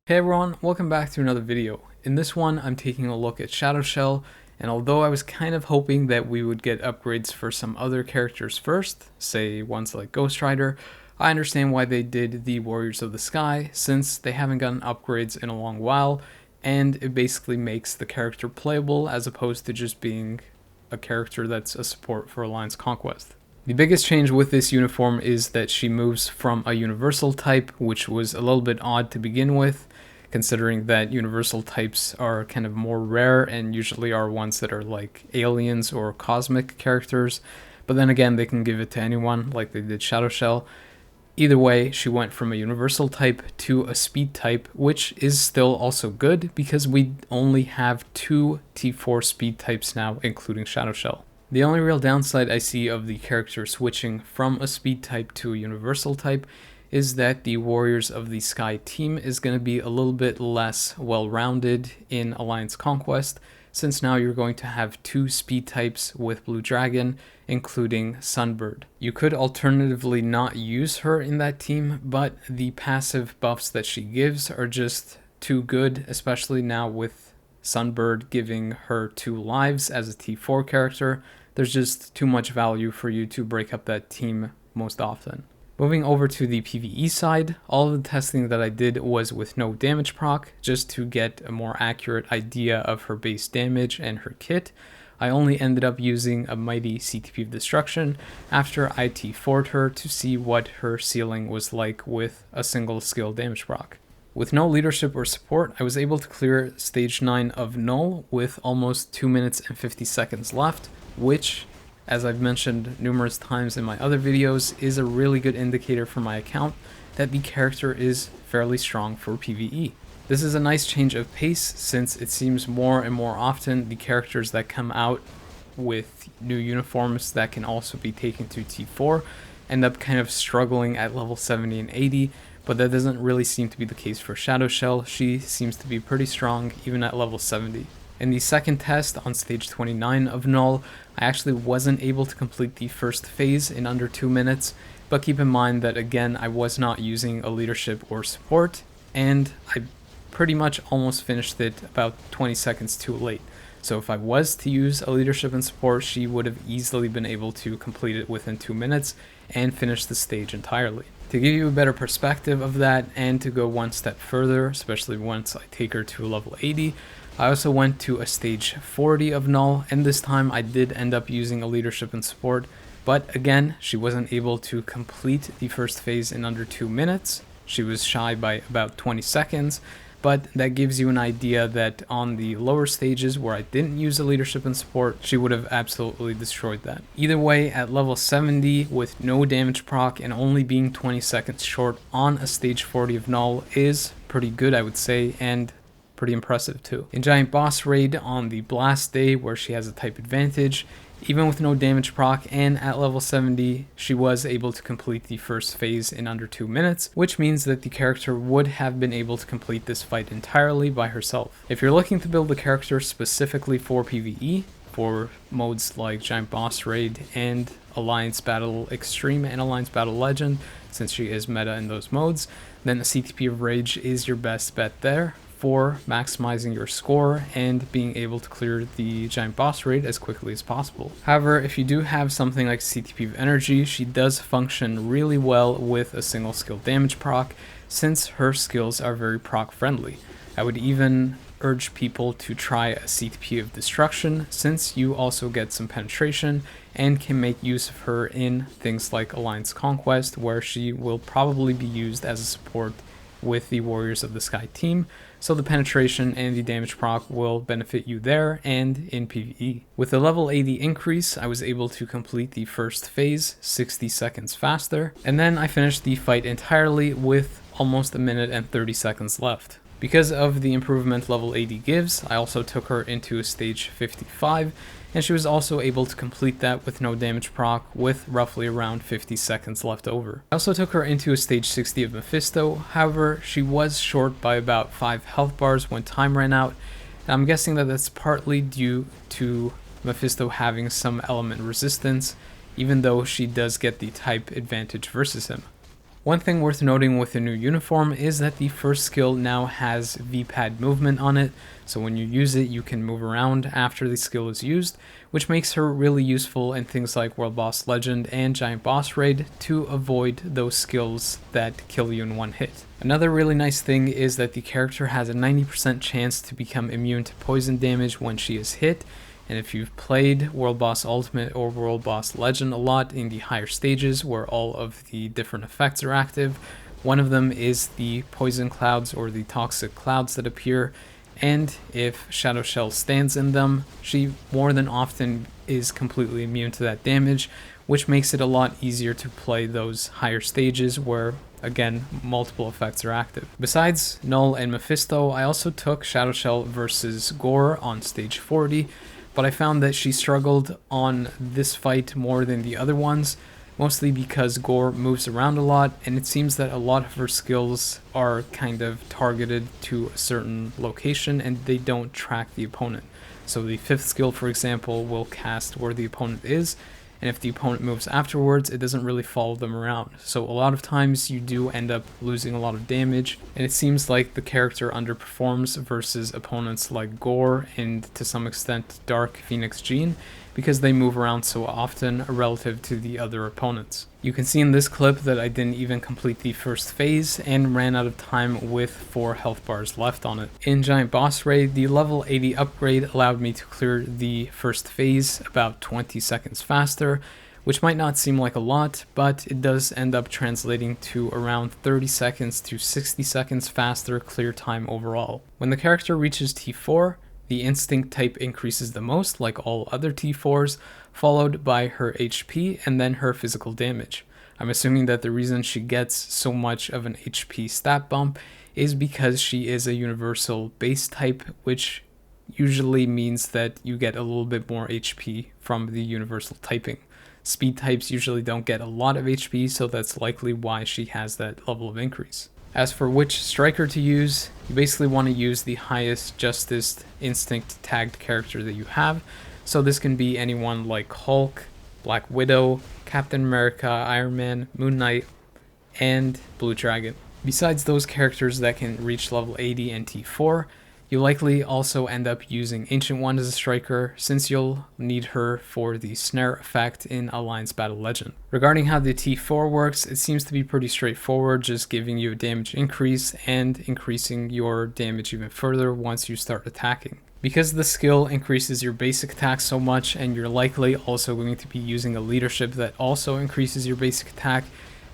Hey everyone, welcome back to another video. In this one, I'm taking a look at Shadow Shell, and although I was kind of hoping that we would get upgrades for some other characters first, say ones like Ghost Rider, I understand why they did the Warriors of the Sky, since they haven't gotten upgrades in a long while, and it basically makes the character playable as opposed to just being a character that's a support for Alliance Conquest. The biggest change with this uniform is that she moves from a universal type, which was a little bit odd to begin with, considering that universal types are kind of more rare and usually are ones that are like aliens or cosmic characters, but then again they can give it to anyone like they did Shadow Shell. Either way, she went from a universal type to a speed type, which is still also good because we only have 2 T4 speed types now, including Shadow Shell. The only real downside I see of the character switching from a speed type to a universal type is that the Warriors of the Sky team is going to be a little bit less well-rounded in Alliance Conquest, since now you're going to have 2 speed types with Blue Dragon, including Sunbird. You could alternatively not use her in that team, but the passive buffs that she gives are just too good, especially now with Sunbird giving her 2 lives as a T4 character. There's just too much value for you to break up that team most often. Moving over to the PvE side, all of the testing that I did was with no damage proc, just to get a more accurate idea of her base damage and her kit. I only ended up using a mighty CTP of Destruction after I T4'd her to see what her ceiling was like with a single skill damage proc. With no leadership or support, I was able to clear stage 9 of Knull with almost 2 minutes and 50 seconds left, which, as I've mentioned numerous times in my other videos, is a really good indicator for my account that the character is fairly strong for PvE. This is a nice change of pace, since it seems more and more often the characters that come out with new uniforms that can also be taken to T4 end up kind of struggling at level 70 and 80, but that doesn't really seem to be the case for Shadow Shell. She seems to be pretty strong even at level 70. In the second test on stage 29 of Knull, I actually wasn't able to complete the first phase in under 2 minutes, but keep in mind that again I was not using a leadership or support, and I pretty much almost finished it about 20 seconds too late. So if I was to use a leadership and support, she would have easily been able to complete it within 2 minutes and finish the stage entirely. To give you a better perspective of that, and to go one step further, especially once I take her to level 80, I also went to a stage 40 of Knull, and this time I did end up using a leadership and support, but again, she wasn't able to complete the first phase in under 2 minutes. She was shy by about 20 seconds, but that gives you an idea that on the lower stages where I didn't use a leadership and support, she would have absolutely destroyed that. Either way, at level 70 with no damage proc and only being 20 seconds short on a stage 40 of Knull is pretty good, I would say, and pretty impressive too. In Giant Boss Raid on the Blast Day, where she has a type advantage, even with no damage proc and at level 70, she was able to complete the first phase in under 2 minutes, which means that the character would have been able to complete this fight entirely by herself. If you're looking to build a character specifically for PvE, for modes like Giant Boss Raid and Alliance Battle Extreme and Alliance Battle Legend, since she is meta in those modes, then a CTP of Rage is your best bet there for maximizing your score and being able to clear the Giant Boss Raid as quickly as possible. However, if you do have something like CTP of Energy, she does function really well with a single skill damage proc, since her skills are very proc friendly. I would even urge people to try a CTP of Destruction, since you also get some penetration and can make use of her in things like Alliance Conquest, where she will probably be used as a support with the Warriors of the Sky team, so the penetration and the damage proc will benefit you there and in PvE. With the level 80 increase, I was able to complete the first phase 60 seconds faster, and then I finished the fight entirely with almost 1 minute and 30 seconds left. Because of the improvement level 80 gives, I also took her into stage 55, and she was also able to complete that with no damage proc with roughly around 50 seconds left over. I also took her into a stage 60 of Mephisto, however, she was short by about 5 health bars when time ran out, and I'm guessing that that's partly due to Mephisto having some element resistance, even though she does get the type advantage versus him. One thing worth noting with the new uniform is that the first skill now has V-pad movement on it, so when you use it you can move around after the skill is used, which makes her really useful in things like World Boss Legend and Giant Boss Raid to avoid those skills that kill you in one hit. Another really nice thing is that the character has a 90% chance to become immune to poison damage when she is hit, and if you've played World Boss Ultimate or World Boss Legend a lot in the higher stages where all of the different effects are active, one of them is the poison clouds or the toxic clouds that appear, and if Shadow Shell stands in them, she more than often is completely immune to that damage, which makes it a lot easier to play those higher stages where, again, multiple effects are active. Besides Knull and Mephisto, I also took Shadow Shell versus Gorr on stage 40, but I found that she struggled on this fight more than the other ones, mostly because Gorr moves around a lot, and it seems that a lot of her skills are kind of targeted to a certain location and they don't track the opponent. So the 5th skill, for example, will cast where the opponent is, and if the opponent moves afterwards, it doesn't really follow them around. So a lot of times you do end up losing a lot of damage, and it seems like the character underperforms versus opponents like Gorr and to some extent Dark Phoenix Jean, because they move around so often relative to the other opponents. You can see in this clip that I didn't even complete the first phase and ran out of time with 4 health bars left on it. In Giant Boss Raid, the level 80 upgrade allowed me to clear the first phase about 20 seconds faster, which might not seem like a lot, but it does end up translating to around 30 seconds to 60 seconds faster clear time overall. When the character reaches T4, the instinct type increases the most, like all other T4s, followed by her HP and then her physical damage. I'm assuming that the reason she gets so much of an HP stat bump is because she is a universal base type, which usually means that you get a little bit more HP from the universal typing. Speed types usually don't get a lot of HP, so that's likely why she has that level of increase. As for which striker to use, you basically want to use the highest Justice Instinct tagged character that you have. So this can be anyone like Hulk, Black Widow, Captain America, Iron Man, Moon Knight, and Blue Dragon. Besides those characters that can reach level 80 and T4, you likely also end up using Ancient One as a striker, since you'll need her for the snare effect in Alliance Battle Legend. Regarding how the T4 works, it seems to be pretty straightforward, just giving you a damage increase and increasing your damage even further once you start attacking. Because the skill increases your basic attack so much, and you're likely also going to be using a leadership that also increases your basic attack,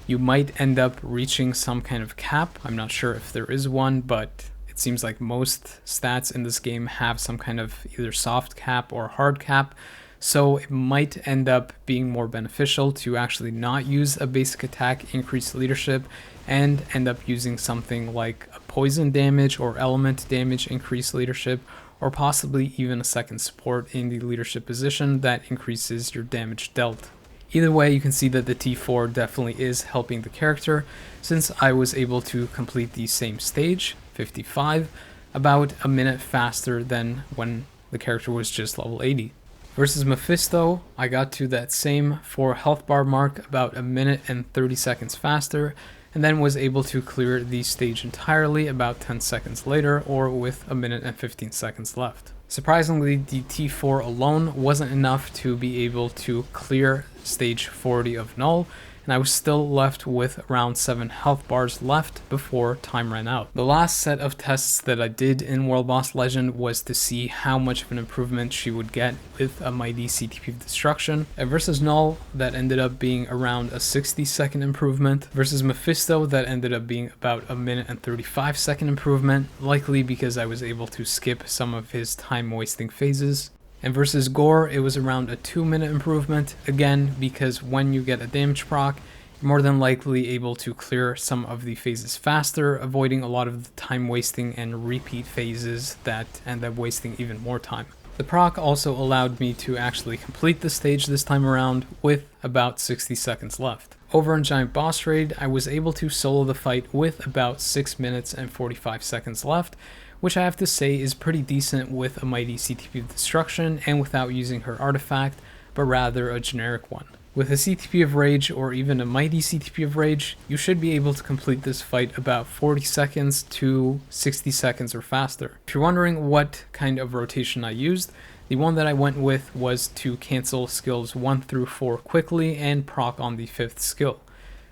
you might end up reaching some kind of cap. I'm not sure if there is one, but it seems like most stats in this game have some kind of either soft cap or hard cap, so it might end up being more beneficial to actually not use a basic attack increase leadership and end up using something like a poison damage or element damage increase leadership, or possibly even a second support in the leadership position that increases your damage dealt. Either way, you can see that the T4 definitely is helping the character, since I was able to complete the same stage, 55, about a minute faster than when the character was just level 80. Versus Mephisto, I got to that same 4 health bar mark about a minute and 30 seconds faster, and then was able to clear the stage entirely about 10 seconds later, or with a minute and 15 seconds left. Surprisingly, the T4 alone wasn't enough to be able to clear stage 40 of Knull, and I was still left with around 7 health bars left before time ran out. The last set of tests that I did in World Boss Legend was to see how much of an improvement she would get with a mighty CTP of Destruction. And versus Knull, that ended up being around a 60-second improvement. Versus Mephisto, that ended up being about a minute and 35-second improvement, likely because I was able to skip some of his time-wasting phases. And versus Gorr, it was around a 2-minute improvement, again because when you get a damage proc, you're more than likely able to clear some of the phases faster, avoiding a lot of the time wasting and repeat phases that end up wasting even more time. The proc also allowed me to actually complete the stage this time around with about 60 seconds left. Over in Giant Boss Raid, I was able to solo the fight with about 6 minutes and 45 seconds left, which I have to say is pretty decent with a mighty CTP of Destruction and without using her artifact, but rather a generic one. With a CTP of Rage or even a mighty CTP of Rage, you should be able to complete this fight about 40 seconds to 60 seconds or faster. If you're wondering what kind of rotation I used, the one that I went with was to cancel skills 1 through 4 quickly and proc on the 5th skill.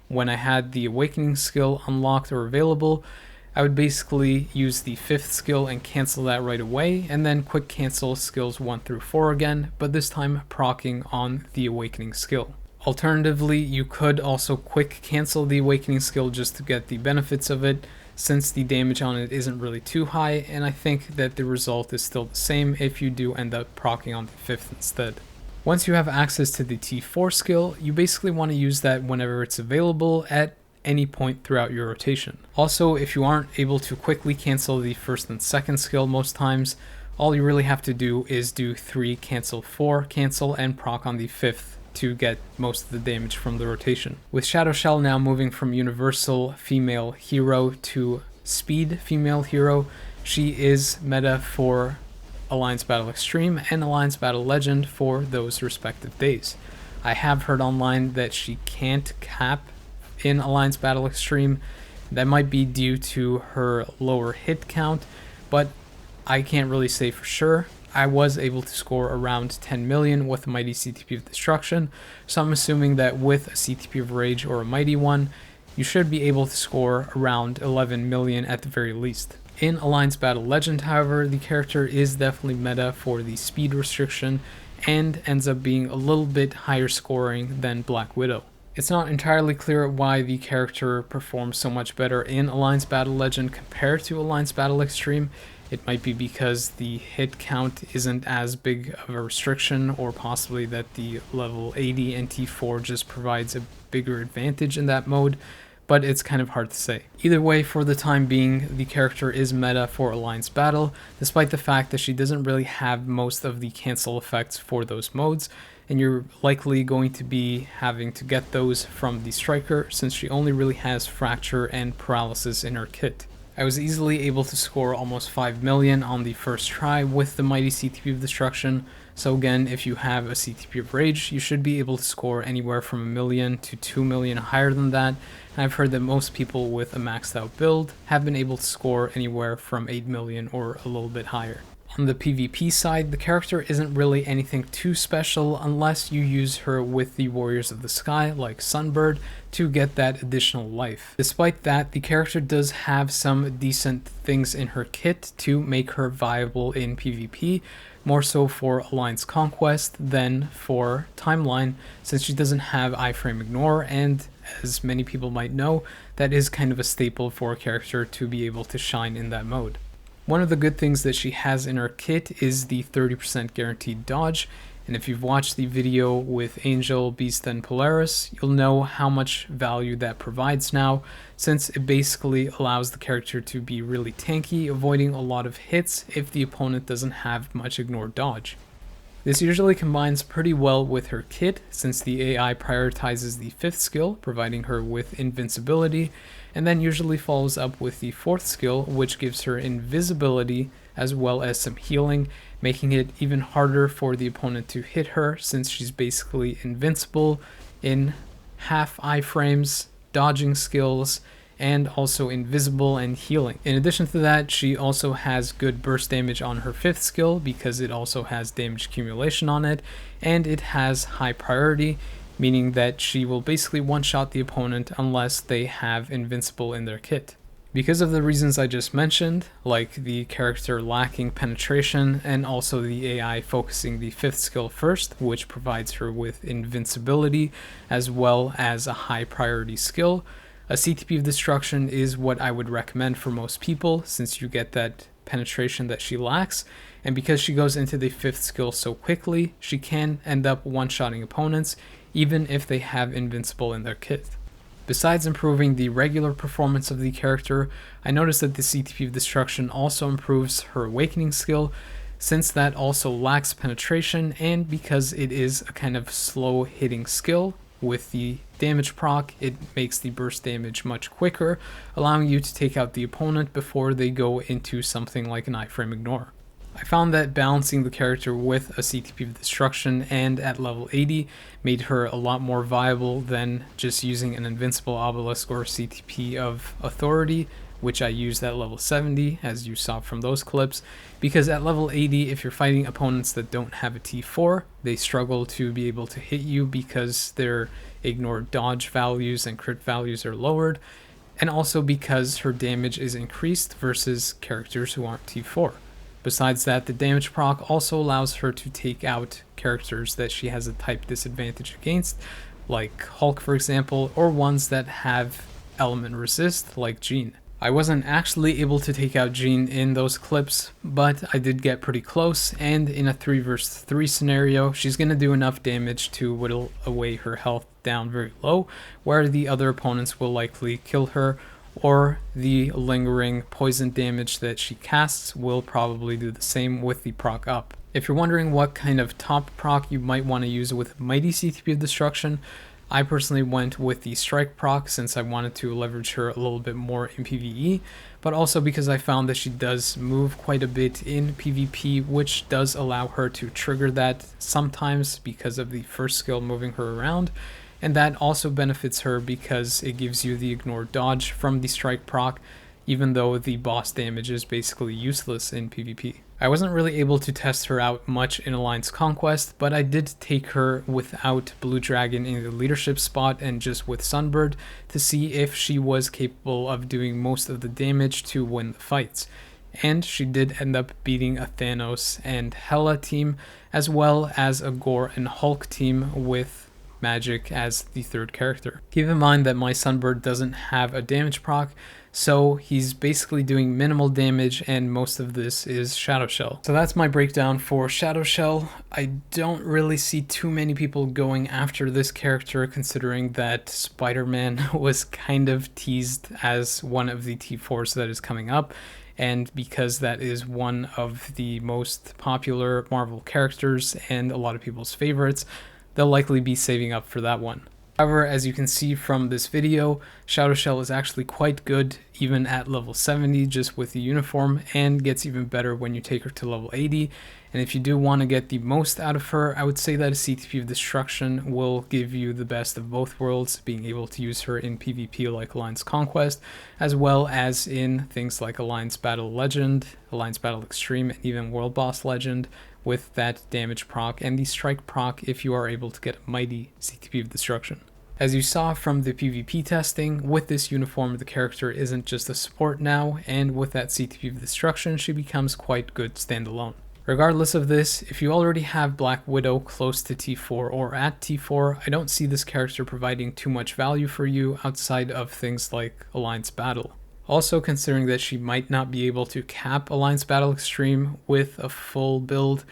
When I had the Awakening skill unlocked or available, I would basically use the 5th skill and cancel that right away, and then quick cancel skills 1 through 4 again, but this time proccing on the Awakening skill. Alternatively, you could also quick cancel the Awakening skill just to get the benefits of it, since the damage on it isn't really too high, and I think that the result is still the same if you do end up proccing on the 5th instead. Once you have access to the T4 skill, you basically want to use that whenever it's available at any point throughout your rotation. Also, if you aren't able to quickly cancel the 1st and 2nd skill most times, all you really have to do is do 3 cancel 4 cancel and proc on the 5th to get most of the damage from the rotation. With Shadow Shell now moving from Universal Female Hero to Speed Female Hero, she is meta for Alliance Battle Extreme and Alliance Battle Legend for those respective days. I have heard online that she can't cap in Alliance Battle Extreme. That might be due to her lower hit count, but I can't really say for sure. I was able to score around 10 million with a Mighty CTP of Destruction, so I'm assuming that with a CTP of Rage or a Mighty one, you should be able to score around 11 million at the very least. In Alliance Battle Legend, however, the character is definitely meta for the speed restriction and ends up being a little bit higher scoring than Black Widow. It's not entirely clear why the character performs so much better in Alliance Battle Legend compared to Alliance Battle Extreme. It might be because the hit count isn't as big of a restriction, or possibly that the level 80 and T4 just provides a bigger advantage in that mode, but it's kind of hard to say. Either way, for the time being, the character is meta for Alliance Battle, despite the fact that she doesn't really have most of the cancel effects for those modes, and you're likely going to be having to get those from the Striker since she only really has Fracture and Paralysis in her kit. I was easily able to score almost 5 million on the first try with the Mighty CTP of Destruction, so again, if you have a CTP of Rage, you should be able to score anywhere from 1 million to 2 million higher than that, and I've heard that most people with a maxed out build have been able to score anywhere from 8 million or a little bit higher. On the PvP side, the character isn't really anything too special unless you use her with the Warriors of the Sky like Sunbird to get that additional life. Despite that, the character does have some decent things in her kit to make her viable in PvP, more so for Alliance Conquest than for Timeline, since she doesn't have iframe ignore, and as many people might know, that is kind of a staple for a character to be able to shine in that mode. One of the good things that she has in her kit is the 30% guaranteed dodge, and if you've watched the video with Angel, Beast, and Polaris, you'll know how much value that provides now, since it basically allows the character to be really tanky, avoiding a lot of hits if the opponent doesn't have much ignored dodge. This usually combines pretty well with her kit, since the AI prioritizes the 5th skill, providing her with invincibility, and then usually follows up with the 4th skill, which gives her invisibility as well as some healing, making it even harder for the opponent to hit her since she's basically invincible in half iframes, dodging skills, and also invisible and healing. In addition to that, she also has good burst damage on her 5th skill because it also has damage accumulation on it, and it has high priority, meaning that she will basically one-shot the opponent unless they have invincible in their kit. Because of the reasons I just mentioned, like the character lacking penetration and also the AI focusing the 5th skill first, which provides her with invincibility as well as a high priority skill, a CTP of Destruction is what I would recommend for most people, since you get that penetration that she lacks, and because she goes into the 5th skill so quickly, she can end up one-shotting opponents even if they have invincible in their kit. Besides improving the regular performance of the character, I noticed that the CTP of Destruction also improves her Awakening skill, since that also lacks penetration, and because it is a kind of slow hitting skill. With the damage proc, it makes the burst damage much quicker, allowing you to take out the opponent before they go into something like an iframe ignore. I found that balancing the character with a CTP of Destruction and at level 80 made her a lot more viable than just using an Invincible Obelisk or CTP of Authority, which I used at level 70, as you saw from those clips, because at level 80, if you're fighting opponents that don't have a T4, they struggle to be able to hit you because their ignored dodge values and crit values are lowered, and also because her damage is increased versus characters who aren't T4. Besides that, the damage proc also allows her to take out characters that she has a type disadvantage against, like Hulk for example, or ones that have element resist, like Jean. I wasn't actually able to take out Jean in those clips, but I did get pretty close, and in a 3 vs 3 scenario, she's going to do enough damage to whittle away her health down very low, where the other opponents will likely kill her, or the lingering poison damage that she casts will probably do the same with the proc up. If you're wondering what kind of top proc you might want to use with Mighty CTP of Destruction, I personally went with the strike proc since I wanted to leverage her a little bit more in PvE, but also because I found that she does move quite a bit in PvP, which does allow her to trigger that sometimes because of the first skill moving her around, and that also benefits her because it gives you the ignore dodge from the strike proc, even though the boss damage is basically useless in PvP. I wasn't really able to test her out much in Alliance Conquest, but I did take her without Blue Dragon in the leadership spot and just with Sunbird to see if she was capable of doing most of the damage to win the fights. And she did end up beating a Thanos and Hela team, as well as a Gorr and Hulk team with Magic as the third character. Keep in mind that my Sunbird doesn't have a damage proc, so he's basically doing minimal damage, and most of this is Shadow Shell. So that's my breakdown for Shadow Shell. I don't really see too many people going after this character, considering that Spider-Man was kind of teased as one of the T4s that is coming up, and because that is one of the most popular Marvel characters and a lot of people's favorites, they'll likely be saving up for that one. However, as you can see from this video, Shadow Shell is actually quite good even at level 70 just with the uniform, and gets even better when you take her to level 80. And if you do want to get the most out of her, I would say that a CTP of Destruction will give you the best of both worlds, being able to use her in PvP like Alliance Conquest, as well as in things like Alliance Battle Legend, Alliance Battle Extreme, and even World Boss Legend, with that damage proc and the strike proc if you are able to get a Mighty CTP of Destruction. As you saw from the PvP testing, with this uniform the character isn't just a support now, and with that CTP of Destruction she becomes quite good standalone. Regardless of this, if you already have Black Widow close to T4 or at T4, I don't see this character providing too much value for you outside of things like Alliance Battle. Also, considering that she might not be able to cap Alliance Battle Extreme with a full build,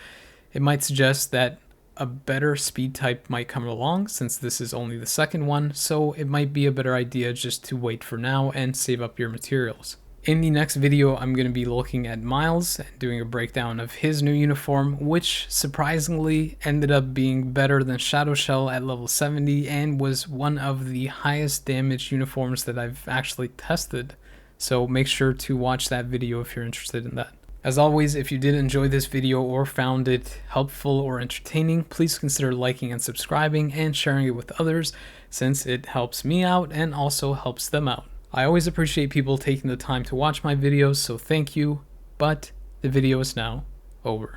it might suggest that a better speed type might come along, since this is only the second one, so it might be a better idea just to wait for now and save up your materials. In the next video, I'm going to be looking at Miles and doing a breakdown of his new uniform, which surprisingly ended up being better than Shadow Shell at level 70 and was one of the highest damage uniforms that I've actually tested. So make sure to watch that video if you're interested in that. As always, if you did enjoy this video or found it helpful or entertaining, please consider liking and subscribing and sharing it with others, since it helps me out and also helps them out. I always appreciate people taking the time to watch my videos, so thank you, but the video is now over.